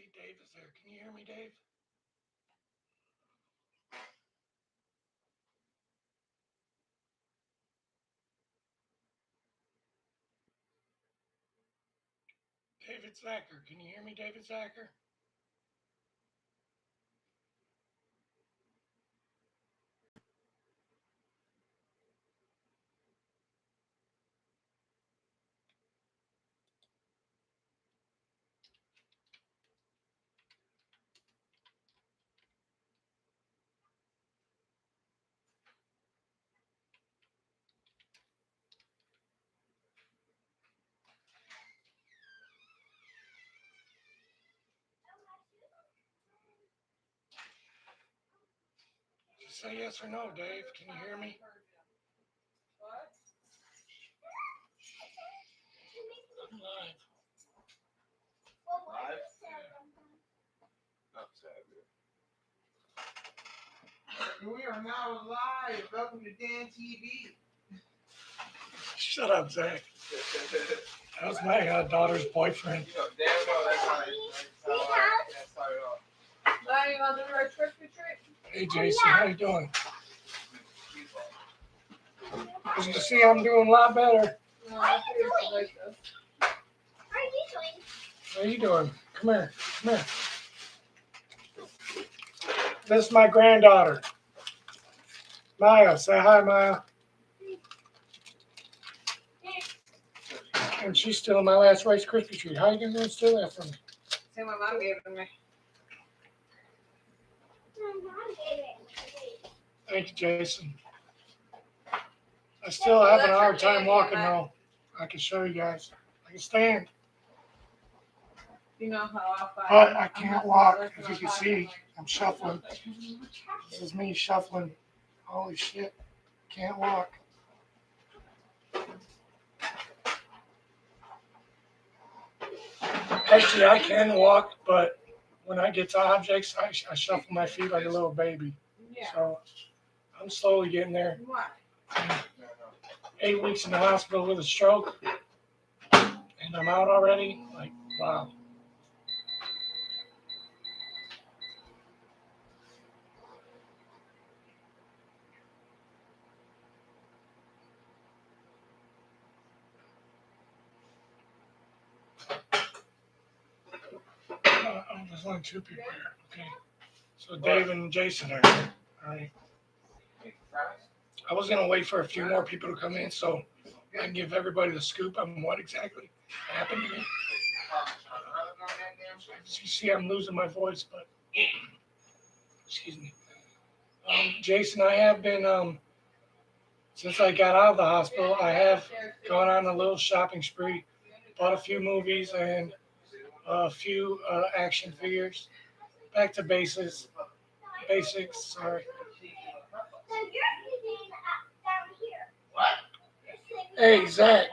see Dave is there. Can you hear me, Dave? David Zacher. Can you hear me, David Zacher? Just say yes or no, Dave. Can you hear me? What? I'm live. Live? Not Saturday. We are now live. Welcome to Dan TV. Shut up, Zach. That was my daughter's boyfriend. You know, damn well that's how it all. Now you want to do our trick or treat? Hey, Jason. How you doing? As you see, I'm doing a lot better. No, I figured it's like this. How you doing? Come here. Come here. This is my granddaughter. Maya. Say hi, Maya. And she's still in my last Rice Krispie treat. How you going to steal that from me? Same what Mom gave it to me. Thank you, Jason. I still have a hard time walking though. I can show you guys. I can stand, You know how but I can't walk. As you can see, I'm shuffling. This is me shuffling. Holy shit. Can't walk. Actually, I can walk, but when I get to objects, I shuffle my feet like a little baby. Yeah. So I'm slowly getting there. What? 8 weeks in the hospital with a stroke, and I'm out already. Like, wow. There's only two people here. Okay. So Dave and Jason are here. All right. I was gonna wait for a few more people to come in so I can give everybody the scoop on what exactly happened to me. As you see, I'm losing my voice, but excuse me. Jason, I have been since I got out of the hospital, I have gone on a little shopping spree, bought a few movies and a few action figures. Back to basics. Sorry. Hey, Zach,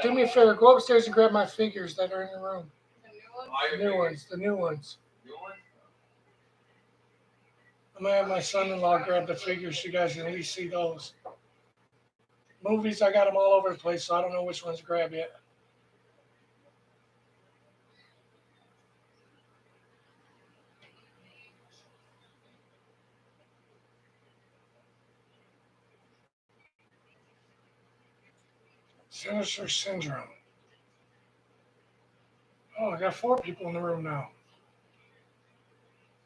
do me a favor. Go upstairs and grab my figures that are in the room. The new ones. I'm going to have my son-in-law grab the figures so you guys can at least see those. Movies, I got them all over the place, so I don't know which ones to grab yet. Sinister Syndrome. Oh, I got 4 people in the room now.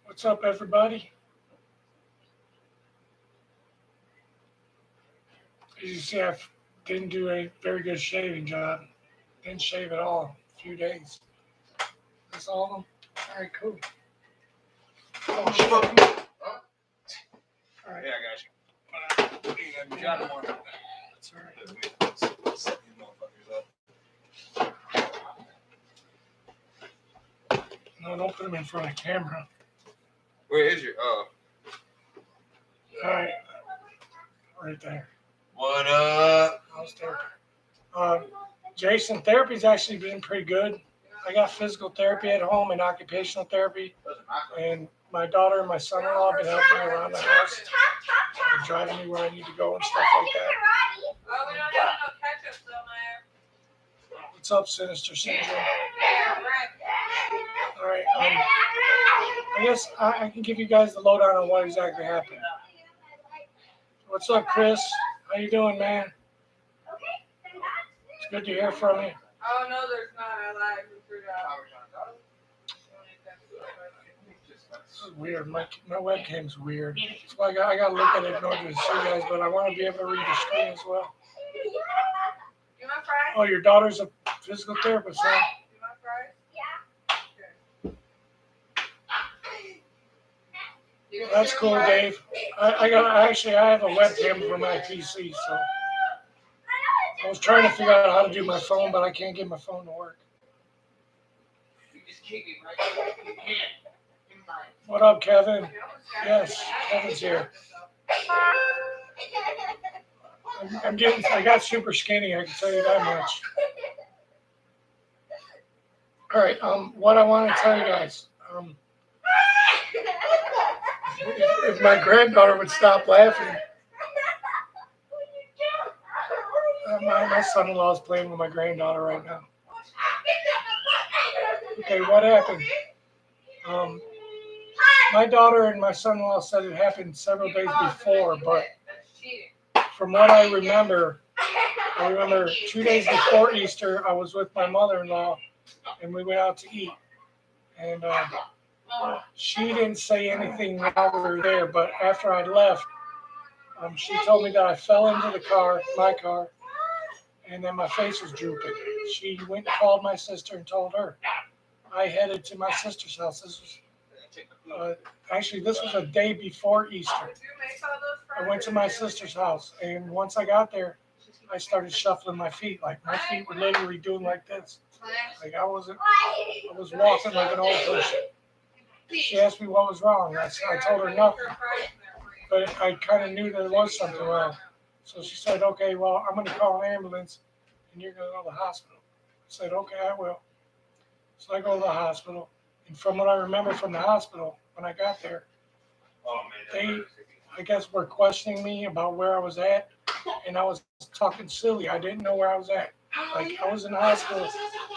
What's up, everybody? As you see, I didn't do a very good shaving job. Didn't shave at all. A few days. That's all of them? All right, cool. Oh, shit. All right. Yeah, I got you. You got more. That's all right. No, don't put them in front of the camera. Where is your? All right. Right there. What up? How's therapy? Jason, therapy's actually been pretty good. I got physical therapy at home and occupational therapy. And my daughter and my son-in-law have been helping me around the house. Driving me where I need to go and stuff like that. Oh, we don't have no ketchup though, Maya. What's up, Sinister Syndrome? Yeah, right. All All right. I guess I can give you guys the lowdown on what exactly happened. What's up, Chris? How you doing, man? It's good to hear from you. Oh no, there's not. I lied. We threw it out. This is weird. My webcam's weird. So I got to look at it in order to see you guys, but I want to be able to read the screen as well. You want fries? Oh, your daughter's a physical therapist, huh? You want fries? Yeah. That's cool, Dave. I have a webcam for my PC, so I was trying to figure out how to do my phone, but I can't get my phone to work. What up, Kevin? Yes, Kevin's here. I got super skinny, I can tell you that much. All right, what I want to tell you guys, if my granddaughter would stop laughing. My son-in-law is playing with my granddaughter right now. Okay, what happened? My daughter and my son-in-law said it happened several days before, but from what I remember 2 days before Easter, I was with my mother-in-law, and we went out to eat. And she didn't say anything while we were there, but after I left, she told me that I fell into my car, and then my face was drooping. She went and called my sister and told her. I headed to my sister's house. This was a day before Easter. I went to my sister's house, and once I got there, I started shuffling my feet. Like my feet were literally doing like this. Like I was walking like an old person. She asked me what was wrong. I told her nothing, but I kind of knew there was something wrong. So she said, "Okay, well, I'm going to call an ambulance, and you're going to go to the hospital." I said, "Okay, I will." So I go to the hospital, and from what I remember from the hospital, when I got there, they, I guess, were questioning me about where I was at, and I was talking silly. I didn't know where I was at. Like, I was in the hospital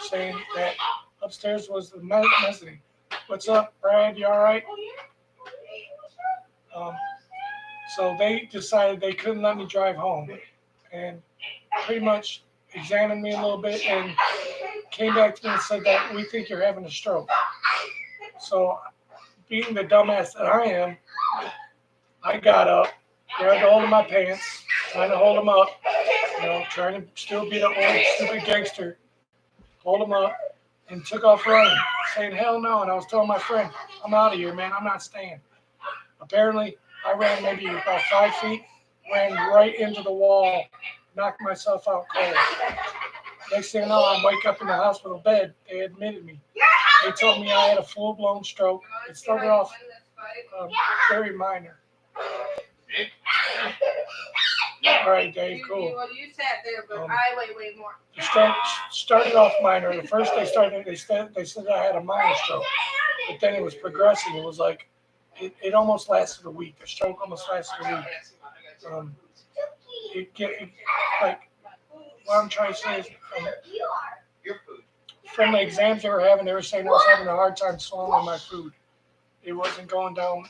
saying that upstairs was the mezzanine. What's up, Brad? You all right? So they decided they couldn't let me drive home, and pretty much examined me a little bit and came back to me and said that we think you're having a stroke. So being the dumbass that I am, I got up, grabbed hold of my pants, trying to hold them up, trying to still be the old stupid gangster, hold them up, and took off running, saying, "Hell no." And I was telling my friend, "I'm out of here, man. I'm not staying." Apparently, I ran maybe about 5 feet, ran right into the wall, knocked myself out cold. Next thing I know, I wake up in the hospital bed. They admitted me. They told me I had a full-blown stroke. It started off very minor. All right, Dave, cool. Well, you sat there, but I weigh way more. The stroke started off minor. At first, they said I had a minor stroke, but then it was progressing. It was like it almost lasted a week. The stroke almost lasted a week. What I'm trying to say is, from the exams they were having, they were saying I was having a hard time swallowing my food. It wasn't going down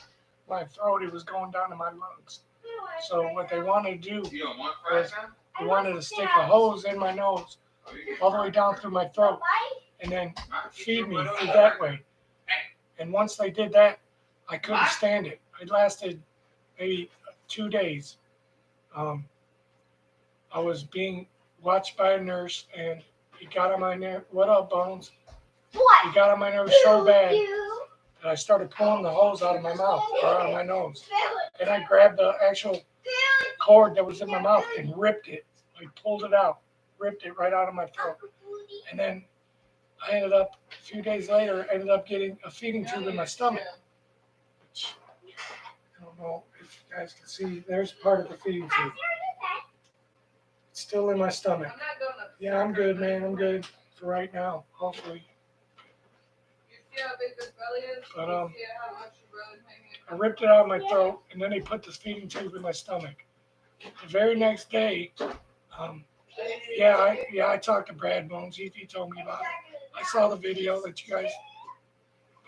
my throat; it was going down to my lungs. So what they wanted to do was they wanted to stick a hose in my nose all the way down through my throat and then feed me through that way. And once they did that, I couldn't stand it. It lasted maybe 2 days. I was being watched by a nurse, and he got on my nerve. What up, Bones? He got on my nerves so bad that I started pulling the hose out of my mouth or out of my nose. And I grabbed the actual cord that was in my mouth and ripped it. I pulled it out, ripped it right out of my throat. And then I ended up, a few days later, getting a feeding tube in my stomach. I don't know if you guys can see, there's part of the feeding tube. It's still in my stomach. Yeah, I'm good, man. I'm good for right now, hopefully. You see how big this belly is? But, You see how much your belly's hanging? I ripped it out of my throat, and then they put the feeding tube in my stomach. The very next day, I talked to Brad Bones. He told me about it. I saw the video that you guys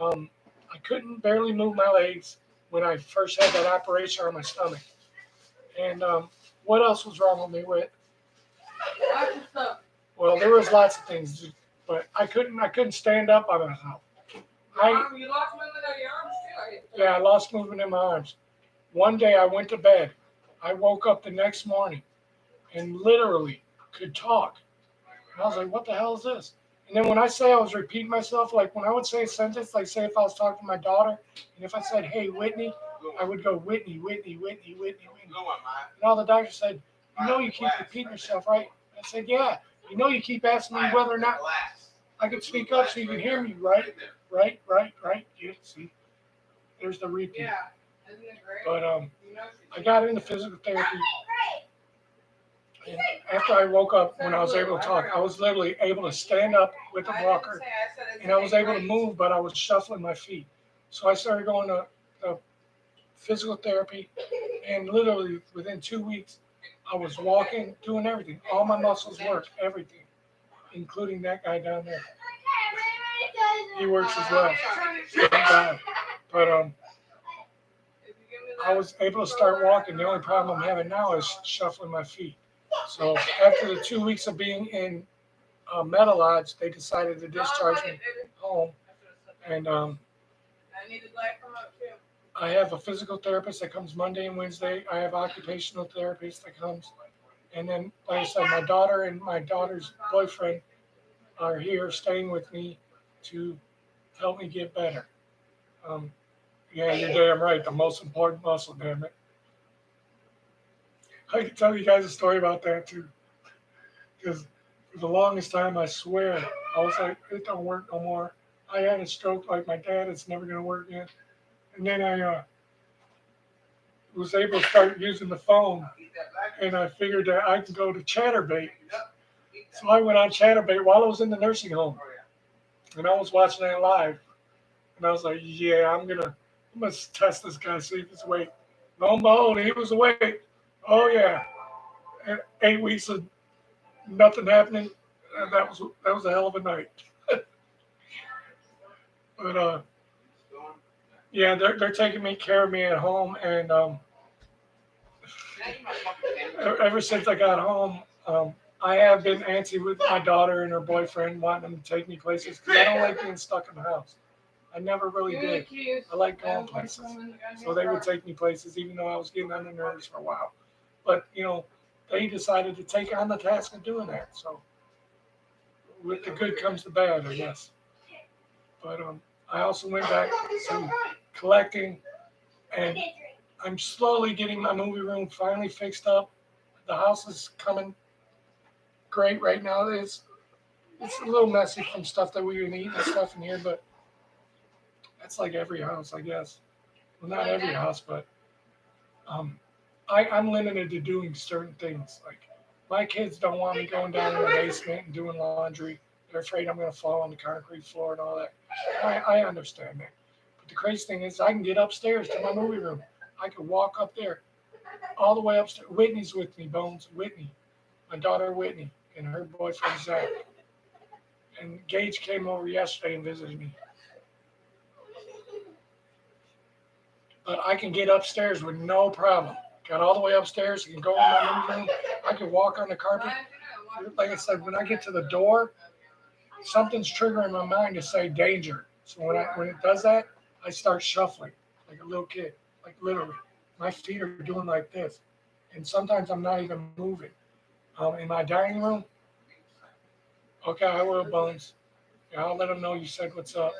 I couldn't barely move my legs when I first had that operation on my stomach. And what else was wrong with me? Lots of stuff. Well, there was lots of things, but I couldn't stand up by myself. You lost movement of your arms too. Yeah, I lost movement in my arms. One day I went to bed. I woke up the next morning and literally could talk. And I was like, what the hell is this? And then when I say I was repeating myself, like when I would say a sentence, like say if I was talking to my daughter, and if I said, hey, Whitney, I would go, Whitney, Whitney, Whitney, Whitney, Whitney. And all the doctor said, you know you keep repeating yourself, right? I said, yeah. You know you keep asking me whether or not I could speak up so you can hear me, right? Right. Yeah, see, there's the repeat. Yeah. Isn't it great? But You know I got into physical therapy. And after I woke up, when I was able to talk, I was literally able to stand up with a walker, and I was able to move, but I was shuffling my feet. So I started going to physical therapy, and literally within 2 weeks, I was walking, doing everything. All my muscles work, everything, including that guy down there. He works as well. Thank God. But I was able to start walking. The only problem I'm having now is shuffling my feet. So after the 2 weeks of being in Metal Lodge, they decided to discharge me home. And I need a light from up too. I have a physical therapist that comes Monday and Wednesday. I have occupational therapist that comes. And then, like I said, my daughter and my daughter's boyfriend are here staying with me to help me get better. Yeah, you're damn right. The most important muscle, damn it. I can tell you guys a story about that too. Because for the longest time, I swear, I was like, it don't work no more. I had a stroke like my dad. It's never going to work again. And then I was able to start using the phone. And I figured that I could go to Chatterbait. So I went on Chatterbait while I was in the nursing home. And I was watching that live. And I was like, yeah, I'm gonna test this guy, see if he's awake. Lo and behold, he was awake. Oh yeah. And 8 weeks of nothing happening. And that was a hell of a night. But yeah, they're taking care of me at home, and ever since I got home, I have been antsy with my daughter and her boyfriend, wanting them to take me places because I don't like being stuck in the house. I never really did. I like going places, so they would take me places, even though I was getting on their nerves for a while. But they decided to take on the task of doing that. So with the good comes the bad, I guess. But I also went back to collecting, and I'm slowly getting my movie room finally fixed up. The house is coming great right now. It's a little messy from stuff that we've been eating and stuff in here, but that's like every house, I guess. Well, not every house, but I'm limited to doing certain things. Like my kids don't want me going down in the basement and doing laundry. They're afraid I'm going to fall on the concrete floor and all that. I understand that. But the crazy thing is I can get upstairs to my movie room. I can walk up there, all the way upstairs. Whitney's with me, Bones. Whitney, my daughter Whitney, and her boyfriend Zach. And Gage came over yesterday and visited me. But I can get upstairs with no problem. Got all the way upstairs. I can go in my movie room. I can walk on the carpet. Like I said, when I get to the door, something's triggering my mind to say danger. So when it does that, I start shuffling like a little kid, like literally. My feet are doing like this, and sometimes I'm not even moving. In my dining room, okay, I will, Bones. Yeah, I'll let him know you said what's up.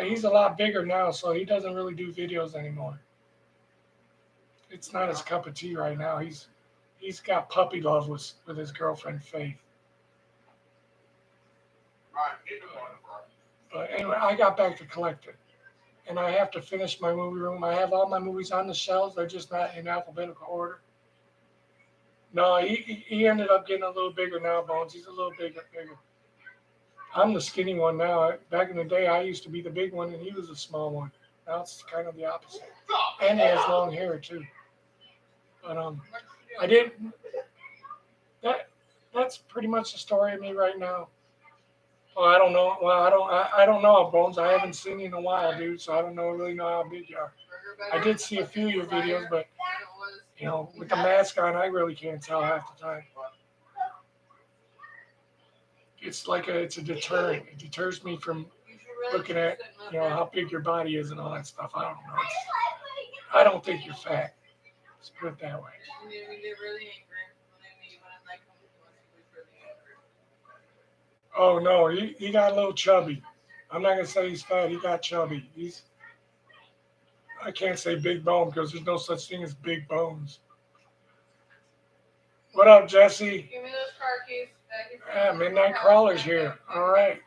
He's a lot bigger now, so he doesn't really do videos anymore. It's not his cup of tea right now. He's got puppy love with his girlfriend Faith. But anyway, I got back to collecting, and I have to finish my movie room. I have all my movies on the shelves. They're just not in alphabetical order. No, he ended up getting a little bigger now, Bones. He's a little bigger. I'm the skinny one now. Back in the day, I used to be the big one, and he was the small one. Now it's kind of the opposite. And he has long hair too. But I didn't. That's pretty much the story of me right now. Well, I don't know. Well, I don't know, Bones. I haven't seen you in a while, dude. So I don't really know how big you are. I did see a few of your videos, but with the mask on, I really can't tell half the time. It's a deterrent. It deters me from looking at how big your body is and all that stuff. I don't know. I don't think you're fat. Let's put it that way. Oh no, he got a little chubby. I'm not gonna say he's fat. He got chubby. I can't say big bone because there's no such thing as big bones. What up, Jesse? Give me those car keys. Yeah, Midnight Crawler's here. All right.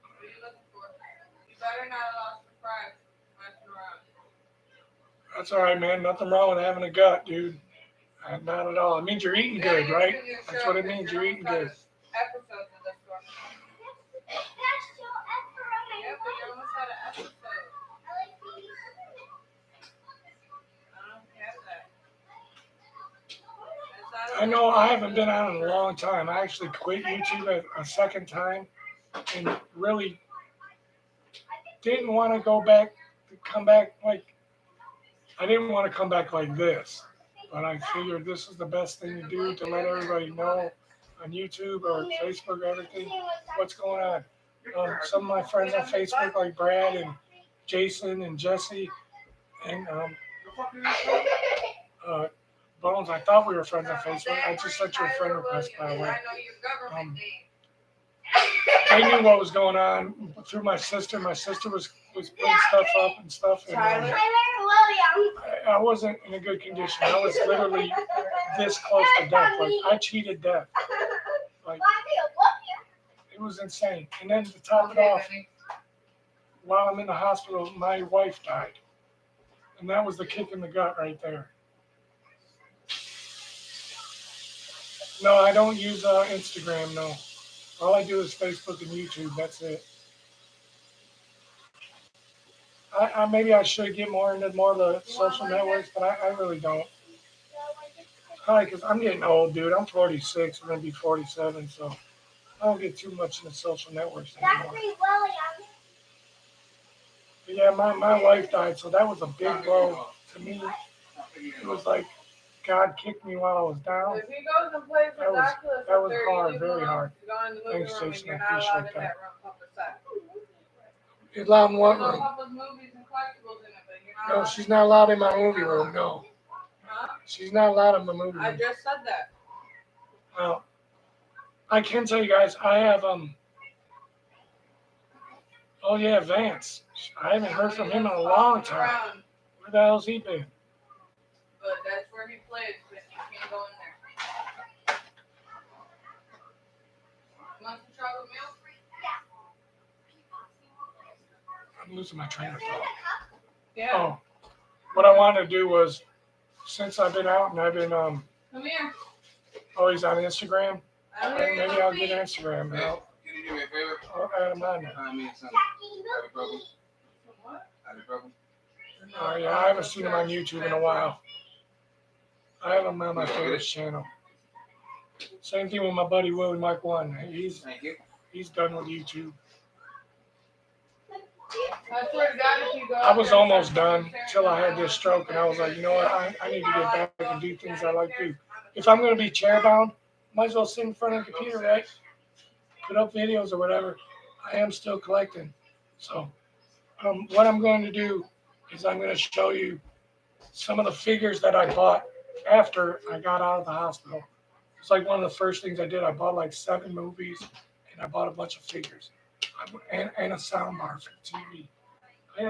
What are you looking for? You better not have lost the prize. Messing around. That's all right, man. Nothing wrong with having a gut, dude. Not at all. It means you're eating good, right? That's what it means. You're eating good. Episodes of this one. Yeah, but you almost had an episode. I don't have that. I know I haven't been on in a long time. I actually quit YouTube a second time and really didn't want to come back like, I didn't want to come back like this. But I figured this is the best thing to do to let everybody know on YouTube or Facebook or everything what's going on. Some of my friends on Facebook, like Brad and Jason and Jesse and Bones, I thought we were friends on Facebook. I just sent you a friend request, by the way. They knew what was going on through my sister. My sister was putting stuff up and stuff. And, I wasn't in a good condition. I was literally this close to death. Like, I cheated death. Like, it was insane. And then to top it off, while I'm in the hospital, my wife died. And that was the kick in the gut right there. No, I don't use Instagram, no. All I do is Facebook and YouTube. That's it. Maybe I should get more into more of the social networks, but I really don't. Probably because I'm getting old, dude. I'm 46. I'm going to be 47, so I don't get too much into social networks anymore. But yeah, my wife died, so that was a big blow to me. It was like God kicked me while I was down. If he goes and plays with Oculus, that was hard, very hard. Thanks, Jason. Jason. You're I not allowed appreciate in that. that room, Papa said. It's allowed in what There's room? Papa's movies and collectibles in it, but you're not No, allowed she's not allowed in my movie room. No, Huh? she's not allowed in my movie I room. just said that. Well, I can tell you guys, I have Oh yeah, Vance. I haven't heard from him in a long time. Around, Where the hell's he been? but that's where he plays, but you can't go in there. Want some chocolate milk? I'm losing my train of thought. Yeah. Oh, what I wanted to do was, since I've been out and I've been Come here. always on Instagram, I don't hear you maybe on I'll feet. get Instagram and Can you do me a favor? I'll add him on there. Find me some ibuprofen. What? Ibuprofen. Oh yeah, I haven't seen him on YouTube in a while. I have him on my favorites channel. Same thing with my buddy Willie Mike One. Thank you. He's done with YouTube. I swear to God, if you go I out was there and almost start done comparing till I had them, this stroke, and I was like, you know what? I need to get back and do things I like to do. If I'm going to be chair bound, might as well sit in front of the computer, right? Put up videos or whatever. I am still collecting. So what I'm going to do is I'm going to show you some of the figures that I bought after I got out of the hospital. It's like one of the first things I did. I bought like 7 movies, and I bought a bunch of figures and a sound bar for the TV.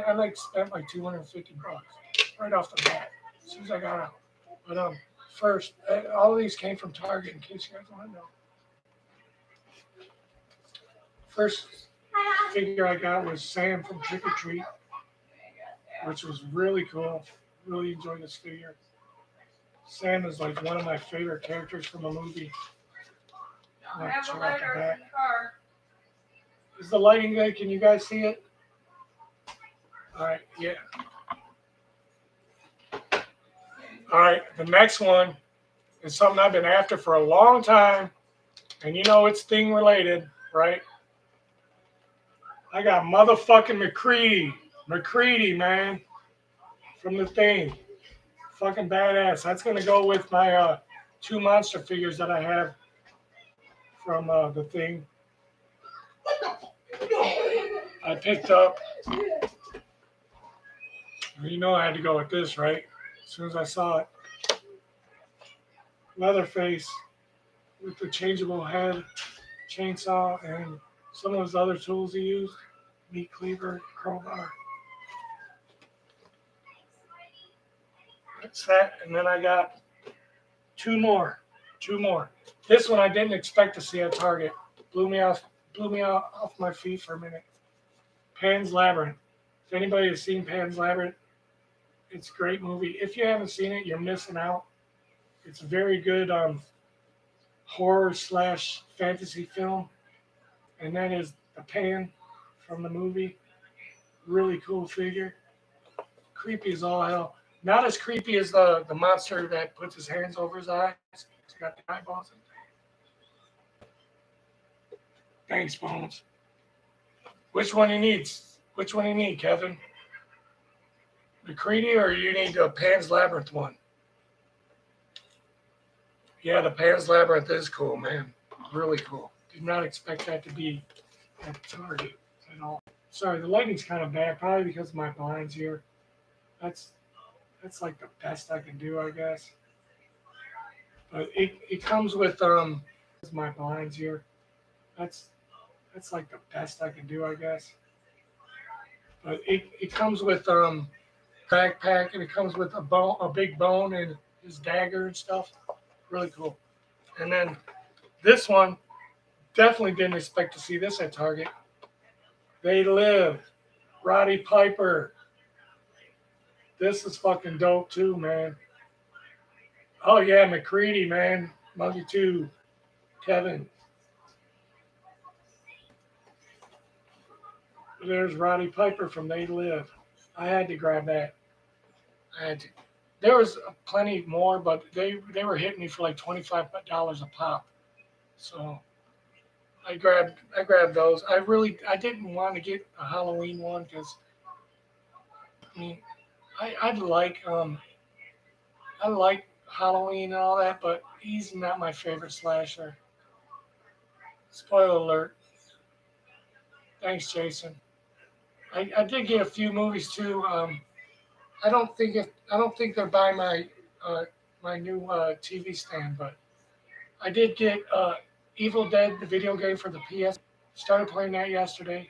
I like spent like $250 right off the bat as soon as I got out. But first, all of these came from Target, in case you guys want to know. First figure I got was Sam from Trick or Treat, which was really cool. Really enjoyed this figure. Sam is like one of my favorite characters from a movie. I have a lighter in the car. Is the lighting good? Can you guys see it? All right, yeah. All right, the next one It's something I've been after for a long time. And you know it's Thing related, right? I got motherfucking McCready. McCready, man. From the Thing. Fucking badass. That's going to go with my 2 monster figures that I have from the Thing. I picked up. You know I had to go with this, right? As soon as I saw it. Leatherface with the changeable head, chainsaw, and some of his other tools he used. Meat cleaver, crowbar. That's that. And then I got two more. This one I didn't expect to see at Target. Blew me off my feet for a minute. Pan's Labyrinth. If anybody has seen Pan's Labyrinth, it's a great movie. If you haven't seen it, you're missing out. It's a very good horror / fantasy film. And that is the Pan from the movie. Really cool figure. Creepy as all hell. Not as creepy as the monster that puts his hands over his eyes. He's got the eyeballs in there. Thanks, Bones. Which one you need, Kevin? McCready, or you need the Pan's Labyrinth one? Yeah, the Pan's Labyrinth is cool, man. Really cool. Did not expect that to be at Target at all. Sorry, the lighting's kind of bad, probably because of my blinds here. That's like the best I can do, I guess. But it comes with my blinds here. That's like the best I can do, I guess. But it comes with backpack, and it comes with a big bone and his dagger and stuff. Really cool. And then this one, definitely didn't expect to see this at Target. They Live, Roddy Piper. This is fucking dope too, man. Oh yeah, McCready, man. Love you too, Kevin. There's Roddy Piper from They Live. I had to grab that. There was plenty more, but they were hitting me for like $25 a pop. So I grabbed those. I didn't want to get a Halloween one because I mean I like Halloween and all that, but he's not my favorite slasher. Spoiler alert. Thanks, Jason. I did get a few movies too. I don't think they're by my my new TV stand, but I did get Evil Dead, the video game for the PS. Started playing that yesterday.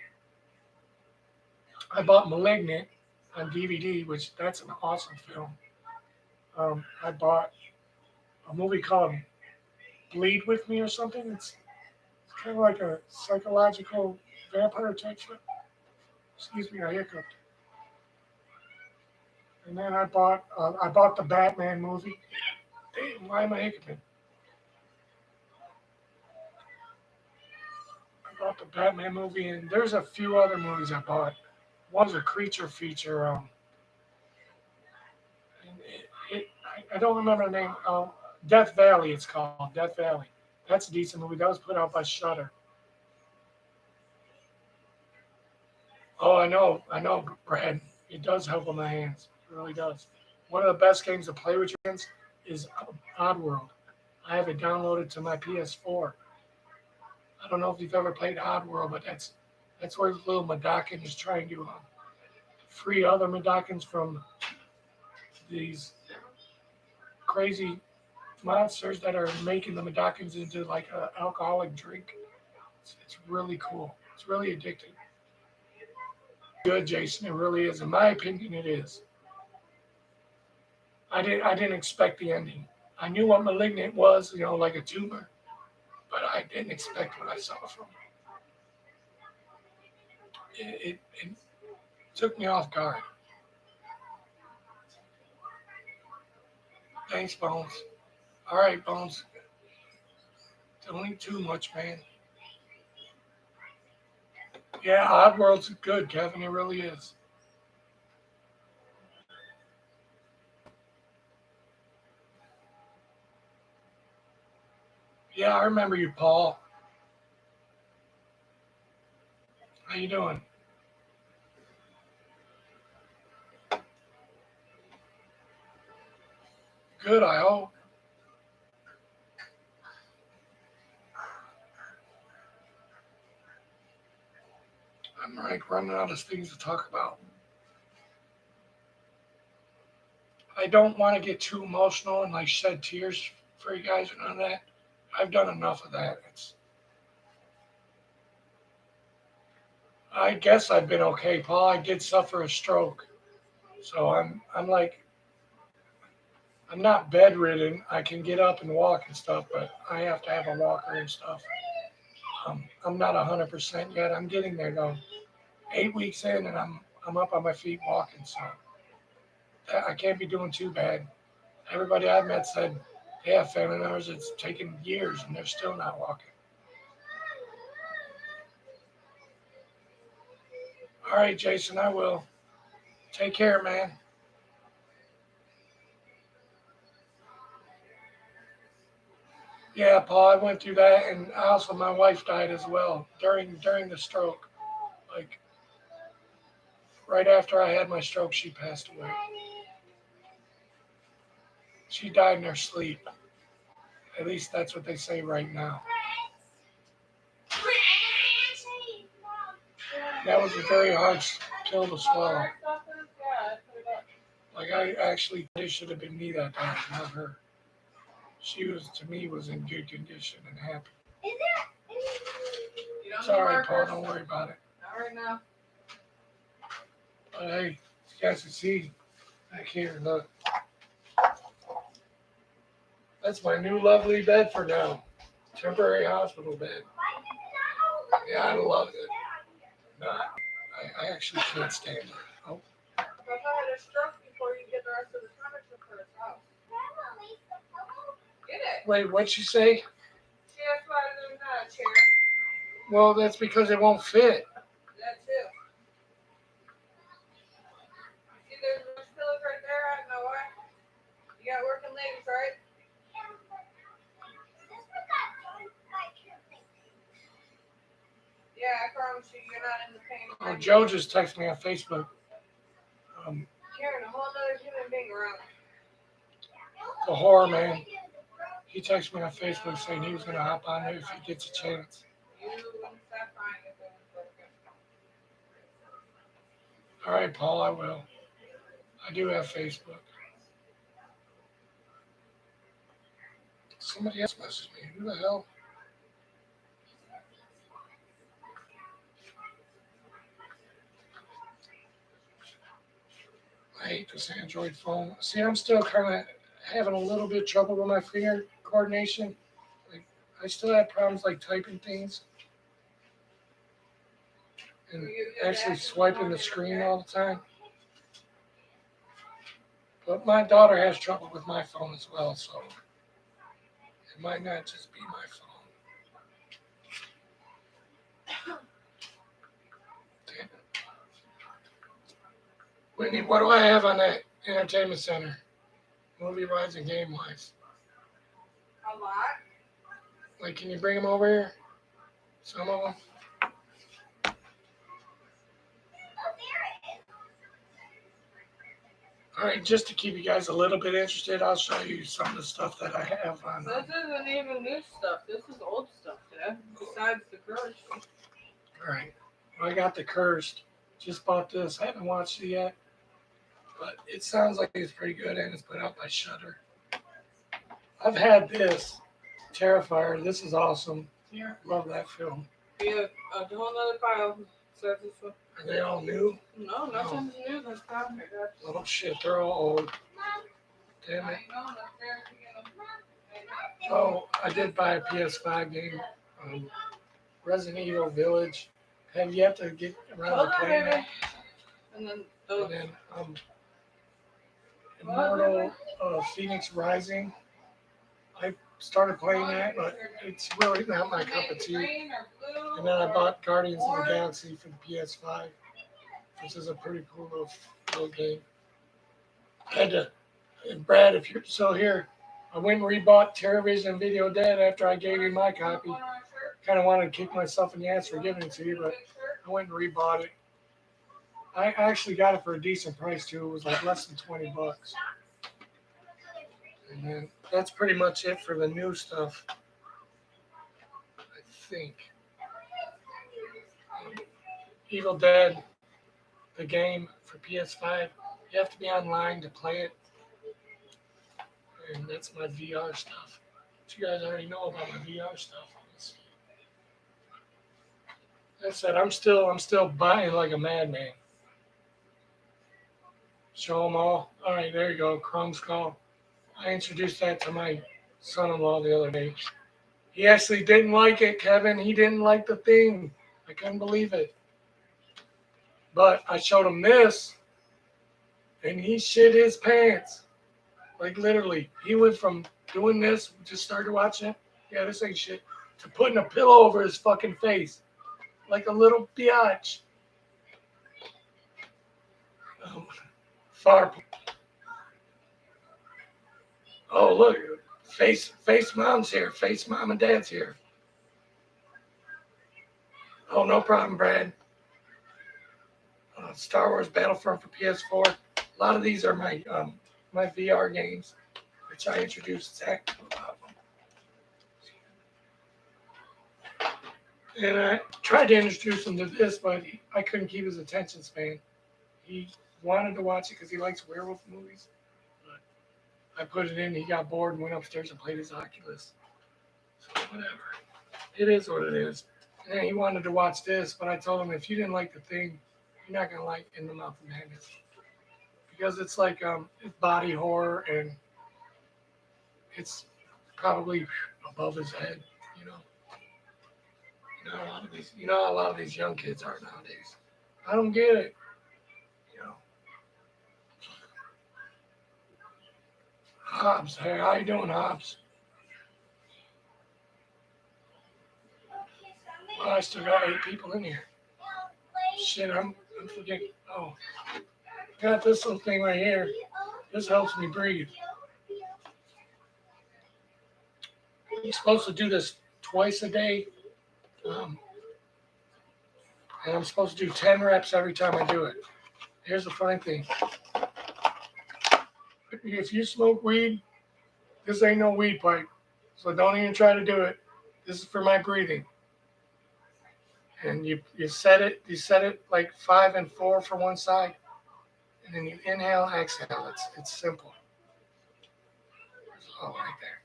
I bought Malignant on DVD, which that's an awesome film. I bought a movie called Bleed With Me or something. It's kind of like a psychological vampire type film. Excuse me, I hiccuped. And then I bought the Batman movie. Damn, why am I hiccuping? I bought the Batman movie, and there's a few other movies I bought. One's a creature feature. I don't remember the name. Death Valley, it's called. Death Valley. That's a decent movie. That was put out by Shudder. Oh, I know, Brad. It does help on the hands. It really does. One of the best games to play with your hands is Oddworld. I have it downloaded to my PS4. I don't know if you've ever played Oddworld, but that's where the little Madakin is trying to free other Madakins from these crazy monsters that are making the Madakins into like an alcoholic drink. It's really cool. It's really addictive. Good, Jason. It really is. In my opinion, it is. I didn't expect the ending. I knew what Malignant was, like a tumor, but I didn't expect what I saw from it. It took me off guard. Thanks, Bones. All right, Bones. Don't eat too much, man. Yeah, Oddworld's good, Kevin. It really is. Yeah, I remember you, Paul. How you doing? Good, I hope. I'm like running out of things to talk about. I don't want to get too emotional and like shed tears for you guys and all that. I've done enough of that. I guess I've been okay, Paul. I did suffer a stroke, so I'm like I'm not bedridden. I can get up and walk and stuff, but I have to have a walker and stuff. I'm not 100% yet. I'm getting there though. 8 weeks in, and I'm up on my feet walking, so I can't be doing too bad. Everybody I've met said they have family members it's taken years and they're still not walking. All right, Jason, I will. Take care, man. Yeah, Paul, I went through that, and also my wife died as well during the stroke. Like right after I had my stroke, she passed away. She died in her sleep. At least that's what they say right now. That was a very hard pill to swallow. Like I actually, it should have been me that died, not her. She was, to me, was in good condition and happy. You don't It's need all right, Paul. markers. Don't worry about it. Not right now. But hey, you guys can see back here. Look, that's my new lovely bed for now. Temporary hospital bed. Yeah, I love it. No, I actually can't stand it. Oh, I thought I had a stroke before you get the rest of the furniture for his house. Get it. wait, what'd you say? See, that's why there's not a chair. Well, that's because it won't fit. That too. See, there's those pillows right there. I don't know why. You got working ladies, right? Yeah, I promise you, you're not in the pain. Oh, Joe just texted me on Facebook. Carrying a whole other human being around. The horror man. He texted me on Facebook saying he was gonna hop on there if he gets a chance. You wouldn't stop crying if it was broken. All right, Paul, I will. I do have Facebook. Somebody else messaged me. Who the hell? I hate this Android phone. See, I'm still kind of having a little bit of trouble with my finger coordination. Like, I still have problems like typing things and actually swiping the screen all the time. But my daughter has trouble with my phone as well, so it might not just be my phone. Damn it. Whitney, what do I have on that entertainment center? Movie rides and game wise. A lot? Like, can you bring them over here? Some of them? All right, just to keep you guys a little bit interested, I'll show you some of the stuff that I have on. This isn't even new stuff. This is old stuff, Dad. Besides the Curse. All right, well, I got The Cursed. Just bought this. I haven't watched it yet, but it sounds like it's pretty good, and it's put out by Shudder. I've had this Terrifier. This is awesome. Here. Love that film. We have a whole nother file. Says this one. Are they all new? No, nothing's new this time. Oh shit, they're all old. Damn it. Oh, I did buy a PS5 game, Resident Evil Village. Have yet to get around Hold to on, playing baby. that. And then And those. then Immortal Phoenix Rising. I started playing that, but it's really not my cup of tea. And then I bought Guardians of the Galaxy for the PS5, which is a pretty cool little game. I had to, and Brad, if you're still here, I went and rebought TerraVision Video Dead after I gave you my copy. Kind of wanted to kick myself in the ass for giving it to you, but I went and rebought it. I actually got it for a decent price too. It was like less than $20. And then that's pretty much it for the new stuff, I think. Evil Dead, the game for PS5, you have to be online to play it. And that's my VR stuff. But you guys already know about my VR stuff. Like I said, I'm still buying like a madman. Show them all. All right, there you go. Chrome Skull. I introduced that to my son-in-law the other day. He actually didn't like it, Kevin. He didn't like the thing. I couldn't believe it. But I showed him this, and he shit his pants. Like literally, he went from doing this, just started watching it. Yeah, this ain't shit. To putting a pillow over his fucking face, like a little biatch. Far. Oh look, face mom's here. Face mom and dad's here. Oh, no problem, Brad. Star Wars Battlefront for PS4. A lot of these are my my VR games, which I introduced Zach to about them. And I tried to introduce him to this, but I couldn't keep his attention span. He wanted to watch it because he likes werewolf movies. But I put it in, he got bored and went upstairs and played his Oculus. So whatever. It is what it is. And then he wanted to watch this, but I told him if you didn't like the thing, you're not gonna like In the Mouth of Madness. Because it's like it's body horror and it's probably above his head, you know. You know how a lot of these young kids are nowadays. I don't get it. You know. Hobbs, hey, how you doing, Hobbs? Well, I still got 8 people in here. Shit, I'm forgetting. Oh, got this little thing right here. This helps me breathe. You're supposed to do this twice a day. And I'm supposed to do 10 reps every time I do it. Here's the funny thing. If you smoke weed, this ain't no weed pipe. So don't even try to do it. This is for my breathing. And you set it like 5 and 4 for one side. And then you inhale, exhale. It's simple. There's all right there.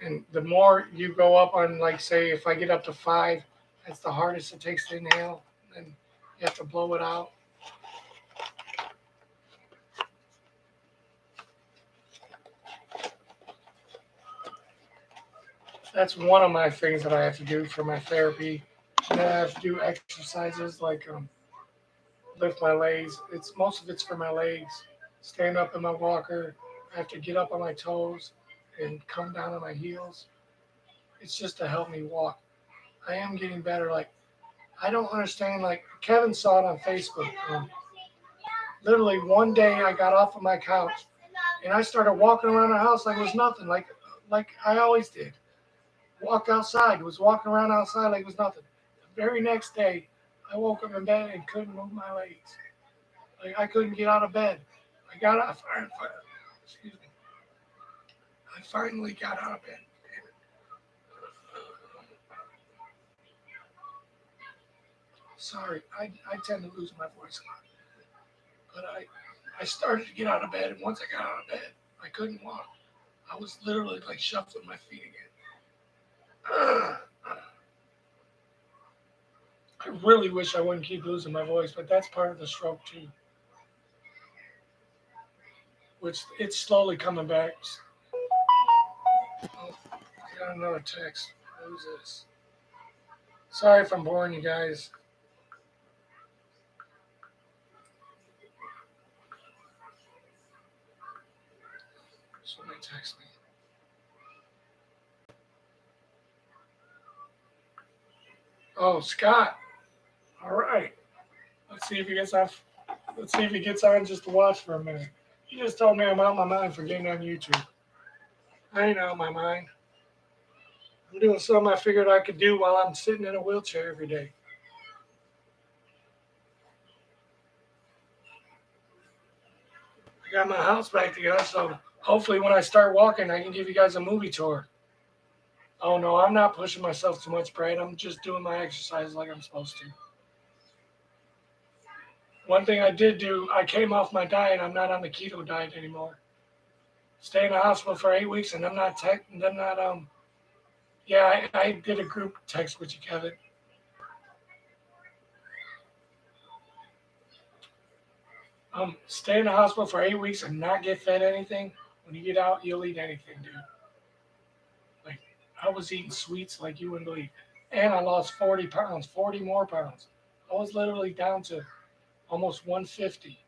And the more you go up on, like, say, if I get up to 5, that's the hardest it takes to inhale. Then you have to blow it out. That's one of my things that I have to do for my therapy. And then I have to do exercises like lift my legs. Most of it's for my legs. Stand up in my walker. I have to get up on my toes and come down on my heels. It's just to help me walk. I am getting better. Like, I don't understand. Like, Kevin saw it on Facebook. Literally one day I got off of my couch and I started walking around the house like it was nothing. Like I always did. Walk outside. Was walking around outside like it was nothing. The very next day, I woke up in bed and couldn't move my legs. Like, I couldn't get out of bed. I got out. Excuse me. I finally got out of bed. Sorry, I tend to lose my voice a lot. But I started to get out of bed, and once I got out of bed, I couldn't walk. I was literally like shuffling my feet again. I really wish I wouldn't keep losing my voice, but that's part of the stroke too. Which it's slowly coming back. Oh, I got another text. Who's this? Sorry if I'm boring you guys. Somebody text me. Oh, Scott. All right. Let's see if he gets off Let's see if he gets on just to watch for a minute. He just told me I'm out of my mind for getting on YouTube. I ain't out of my mind. I'm doing something I figured I could do while I'm sitting in a wheelchair every day. I got my house back together, so hopefully when I start walking, I can give you guys a movie tour. Oh no, I'm not pushing myself too much, Brad. I'm just doing my exercise like I'm supposed to. One thing I did do, I came off my diet. I'm not on the keto diet anymore. Stay in the hospital for 8 weeks, and I did a group text with you, Kevin. Stay in the hospital for 8 weeks and not get fed anything. When you get out, you'll eat anything, dude. Like, I was eating sweets like you wouldn't believe. And I lost 40 pounds, 40 more pounds. I was literally down to almost 150.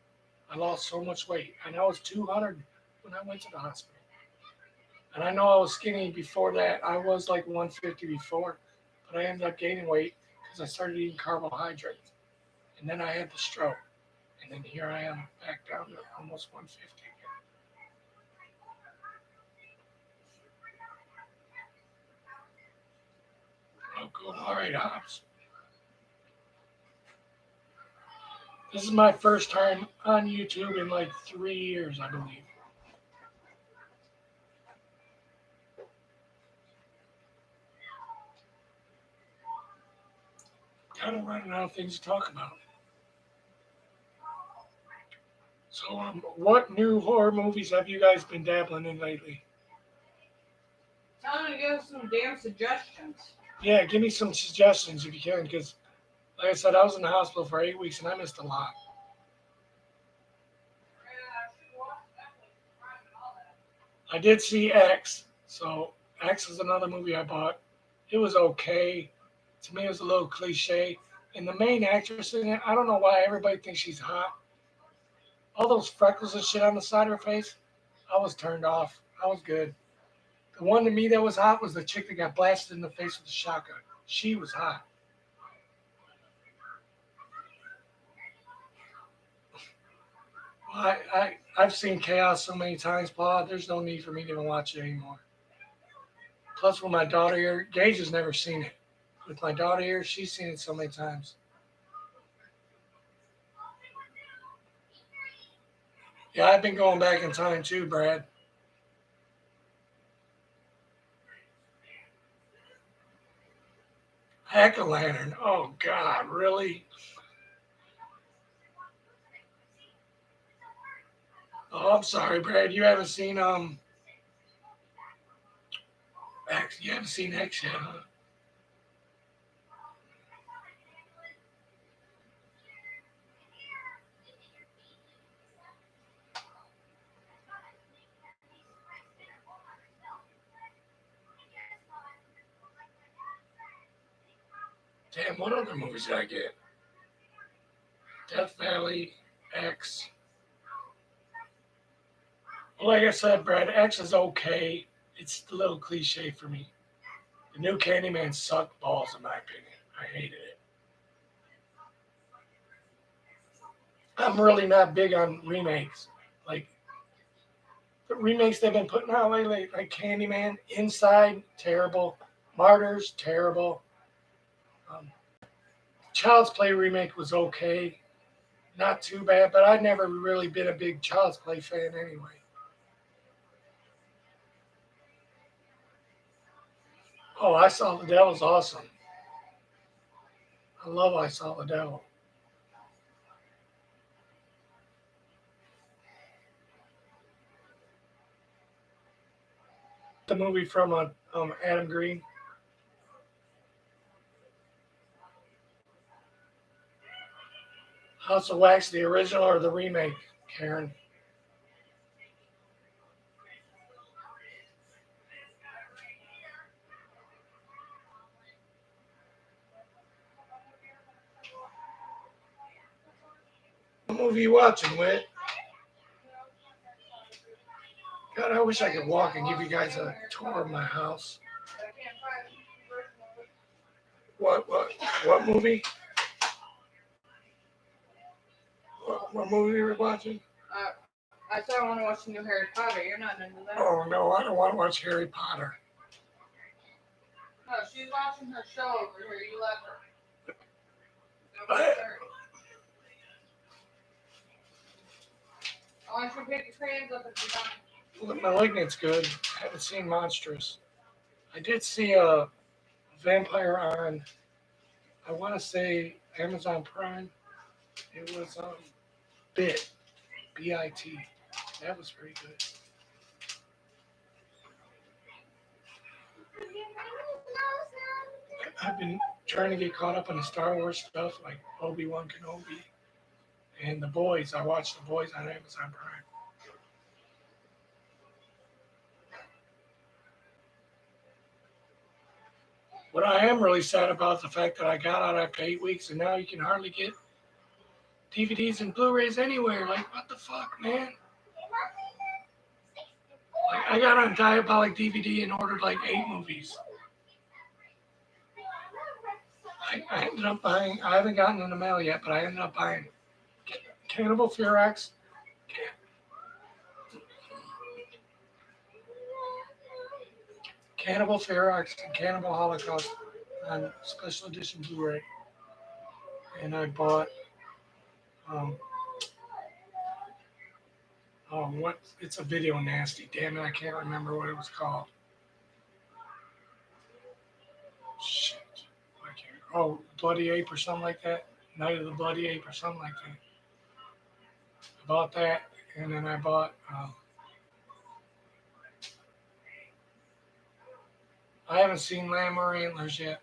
I lost so much weight. And I was 200 when I went to the hospital. And I know I was skinny before that. I was like 150 before, but I ended up gaining weight because I started eating carbohydrates. And then I had the stroke. And then here I am back down to almost 150 again. Oh, cool. All right, Hobbs. This is my first time on YouTube in like 3 years, I believe. Kind of running out of things to talk about. So, what new horror movies have you guys been dabbling in lately? Tell him to give us some damn suggestions. Yeah, give me some suggestions if you can, because, like I said, I was in the hospital for 8 weeks and I missed a lot. I did see X, so X is another movie I bought. It was okay. To me, it was a little cliche. And the main actress in it, I don't know why everybody thinks she's hot. All those freckles and shit on the side of her face, I was turned off. I was good. The one to me that was hot was the chick that got blasted in the face with a shotgun. She was hot. Well, I've seen Chaos so many times, Paul. There's no need for me to even watch it anymore. Plus, with my daughter here, Gage has never seen it. With my daughter here, she's seen it so many times. Yeah, I've been going back in time too, Brad. Hack-a-lantern. Oh, God, really? Oh, I'm sorry, Brad. You haven't seen X. You haven't seen X yet, huh? Damn, what other movies did I get? Death Valley, X. Well, like I said, Brad, X is okay. It's a little cliche for me. The new Candyman sucked balls, in my opinion. I hated it. I'm really not big on remakes. Like, the remakes they've been putting out lately, like Candyman, Inside, terrible. Martyrs, terrible. Child's Play remake was okay. Not too bad, but I've never really been a big Child's Play fan anyway. Oh, I Saw the Devil's awesome. I love I Saw the Devil. The movie from Adam Green. House of Wax, the original or the remake, Karen? What movie you watching, Whit? God, I wish I could walk and give you guys a tour of my house. What movie? What What movie are we watching? I said I want to watch the new Harry Potter. You're not into that. Oh no, I don't want to watch Harry Potter. No, she's watching her show over here. You let her. What? I want you to pick your crayons up if you're done. Malignant's good. I haven't seen Monstrous. I did see a vampire on, I want to say Amazon Prime. It was Bit, B-I-T. That was pretty good. I've been trying to get caught up on the Star Wars stuff like Obi-Wan Kenobi and The Boys. I watched The Boys on Amazon Prime. What I am really sad about is the fact that I got out after 8 weeks and now you can hardly get DVDs and Blu-rays anywhere. Like, what the fuck, man? Like, I got on Diabolic DVD and ordered like 8 movies. I ended up buying, I haven't gotten in the mail yet, but I ended up buying Cannibal Ferox, and Cannibal Holocaust on special edition Blu-ray. And I bought, it's a Video Nasty. Damn it, I can't remember what it was called. Shit. I can't. Oh, Bloody Ape or something like that. Night of the Bloody Ape or something like that. I bought that, and then I bought, I haven't seen Lamb or Antlers yet.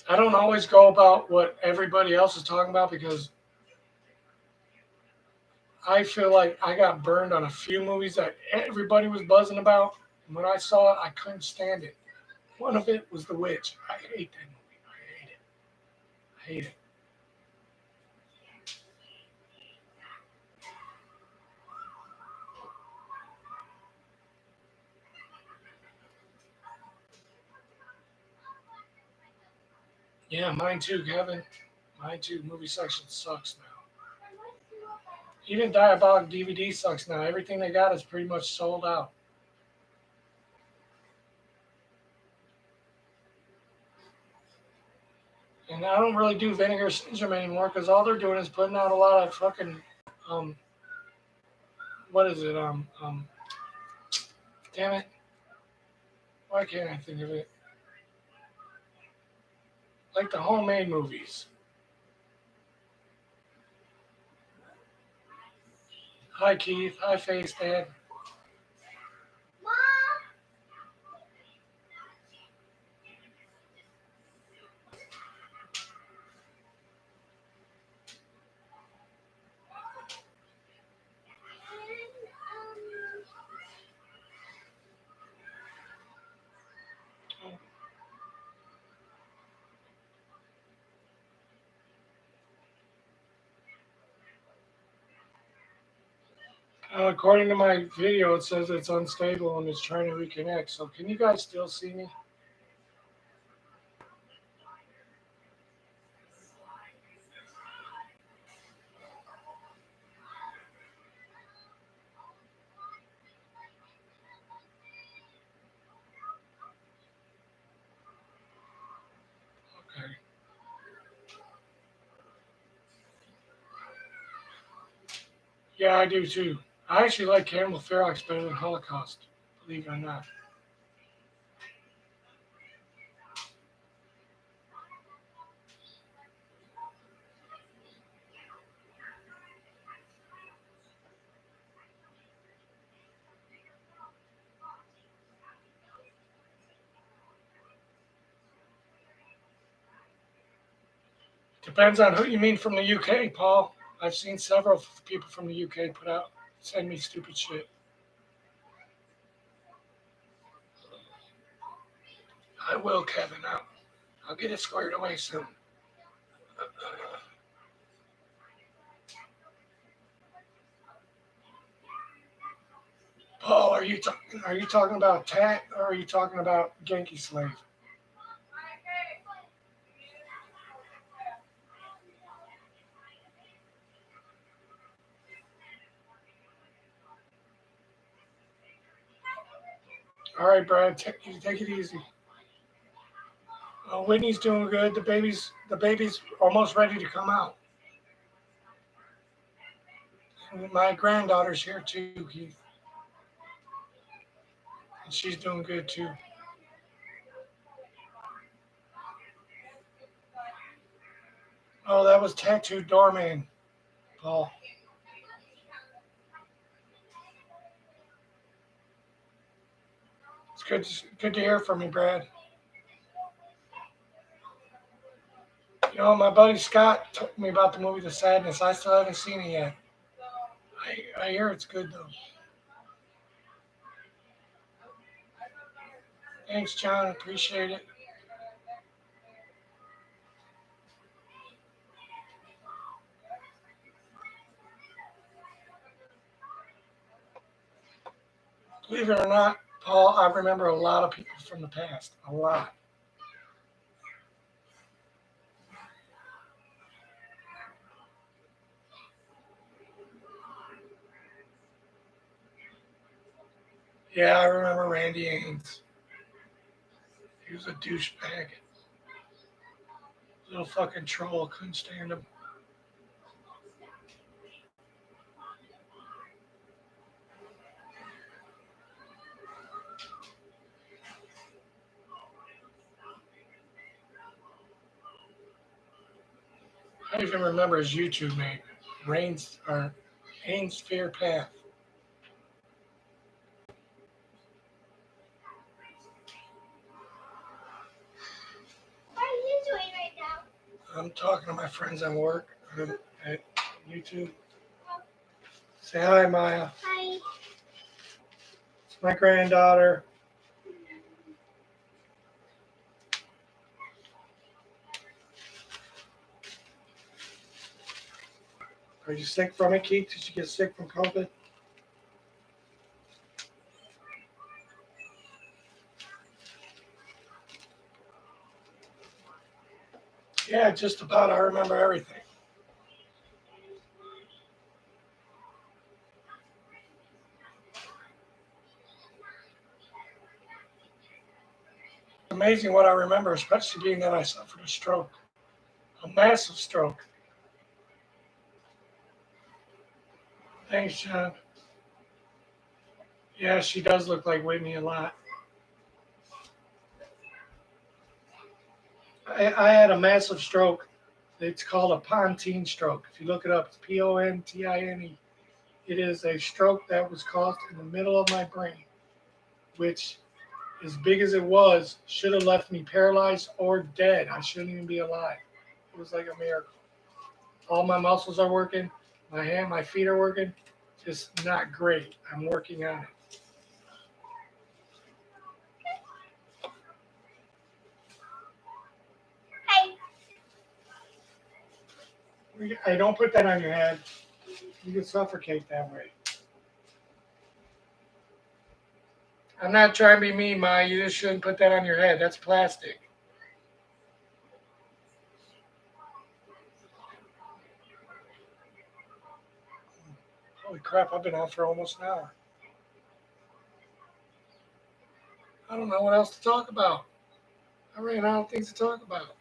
I don't always go about what everybody else is talking about because I feel like I got burned on a few movies that everybody was buzzing about. And when I saw it, I couldn't stand it. One of it was The Witch. I hate that movie. I hate it. I hate it. Yeah, mine too, Kevin. Mine too. Movie section sucks now. Even Diabolic DVD sucks now. Everything they got is pretty much sold out. And I don't really do Vinegar Syndrome anymore because all they're doing is putting out a lot of fucking, what is it? Damn it. Why can't I think of it? Like the homemade movies. Hi, Keith. Hi, Face Dad. According to my video, it says it's unstable and it's trying to reconnect. So can you guys still see me? Okay. Yeah, I do too. I actually like Cannibal Ferox better than Holocaust, believe it or not. Depends on who you mean from the UK, Paul. I've seen several people from the UK send me stupid shit. I will, Kevin. I'll get it squared away soon. Paul, are you talking about Tat or are you talking about Genki Slave? All right, Brad, take it easy. Whitney's doing good. The baby's almost ready to come out. And my granddaughter's here too, Keith, and she's doing good too. Oh, that was Tattoo Doorman, Paul. It's good to hear from you, Brad. You know, my buddy Scott told me about the movie The Sadness. I still haven't seen it yet. I hear it's good though. Thanks, John. Appreciate it. Believe it or not, Paul, I remember a lot of people from the past. A lot. Yeah, I remember Randy Ains. He was a douchebag. Little fucking troll. Couldn't stand him. I even remember his YouTube name. Ains Fear Path. What are you doing right now? I'm talking to my friends at work at YouTube. Say hi, Maya. Hi. It's my granddaughter. Are you sick from it, Keith? Did you get sick from COVID? Yeah, just about. I remember everything. Amazing what I remember, especially being that I suffered a stroke, a massive stroke. Thanks, John. Yeah, she does look like Whitney a lot. I had a massive stroke. It's called a Pontine stroke. If you look it up, it's Pontine. It is a stroke that was caused in the middle of my brain, which, as big as it was, should have left me paralyzed or dead. I shouldn't even be alive. It was like a miracle. All my muscles are working. My feet are working. Just not great. I'm working on it. Hi. Hey, don't put that on your head. You can suffocate that way. I'm not trying to be mean, Ma. You just shouldn't put that on your head. That's plastic. Holy crap, I've been on for almost an hour. I don't know what else to talk about. I ran out of things to talk about.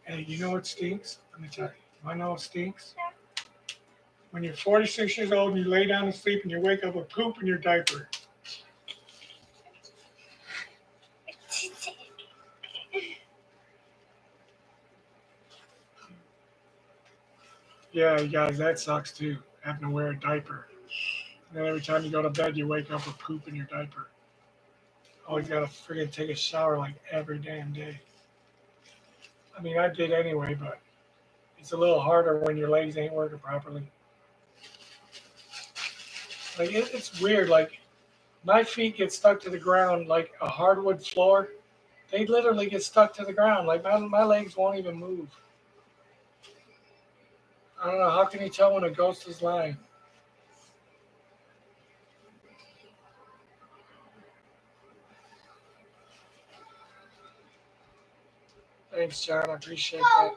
Hey, you know what stinks? Let me tell you. I know what stinks. When you're 46 years old and you lay down to sleep and you wake up with poop in your diaper. Yeah, guys, that sucks too. Having to wear a diaper. And then every time you go to bed, you wake up with poop in your diaper. Always gotta friggin' take a shower like every damn day. I mean, I did anyway, but it's a little harder when your legs ain't working properly. Like it's weird. Like my feet get stuck to the ground like a hardwood floor. They literally get stuck to the ground. Like my legs won't even move. I don't know. How can you tell when a ghost is lying? Thanks, John. I appreciate that.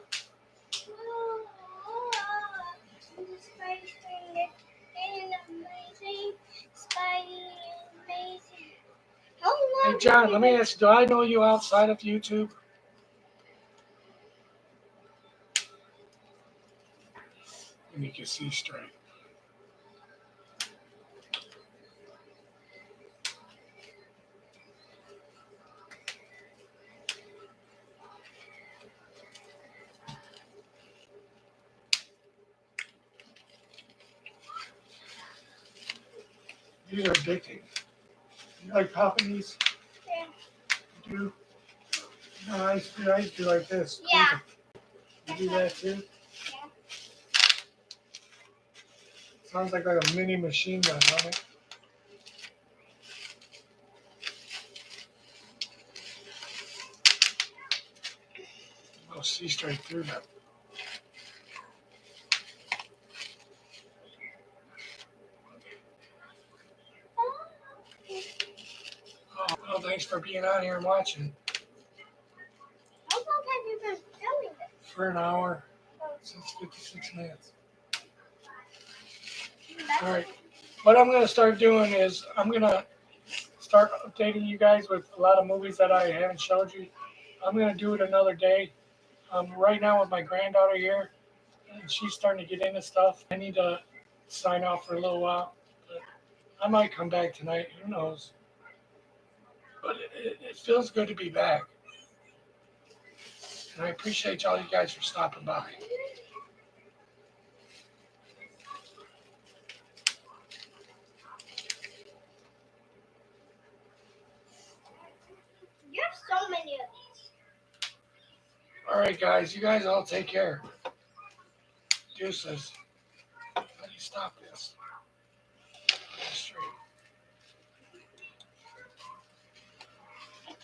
Hey, John, let me ask you, do I know you outside of YouTube? And you can see straight. These are addicting. You like popping these? Yeah. You do? No, I used to do like this. Yeah. You do that too? Yeah. Sounds like a mini machine gun, don't it? I'll see straight through that. Oh, well, thanks for being on here and watching How long have you been filming this? for an hour since 56 minutes. That's All right. What I'm going to start doing is I'm going to start updating you guys with a lot of movies that I haven't showed you. I'm going to do it another day. Right now with my granddaughter here, and she's starting to get into stuff. I need to sign off for a little while. But I might come back tonight. Who knows? But it feels good to be back. And I appreciate all you guys for stopping by. You have so many of these. All right, guys. You guys all take care. Deuces. How do you stop this? Straight.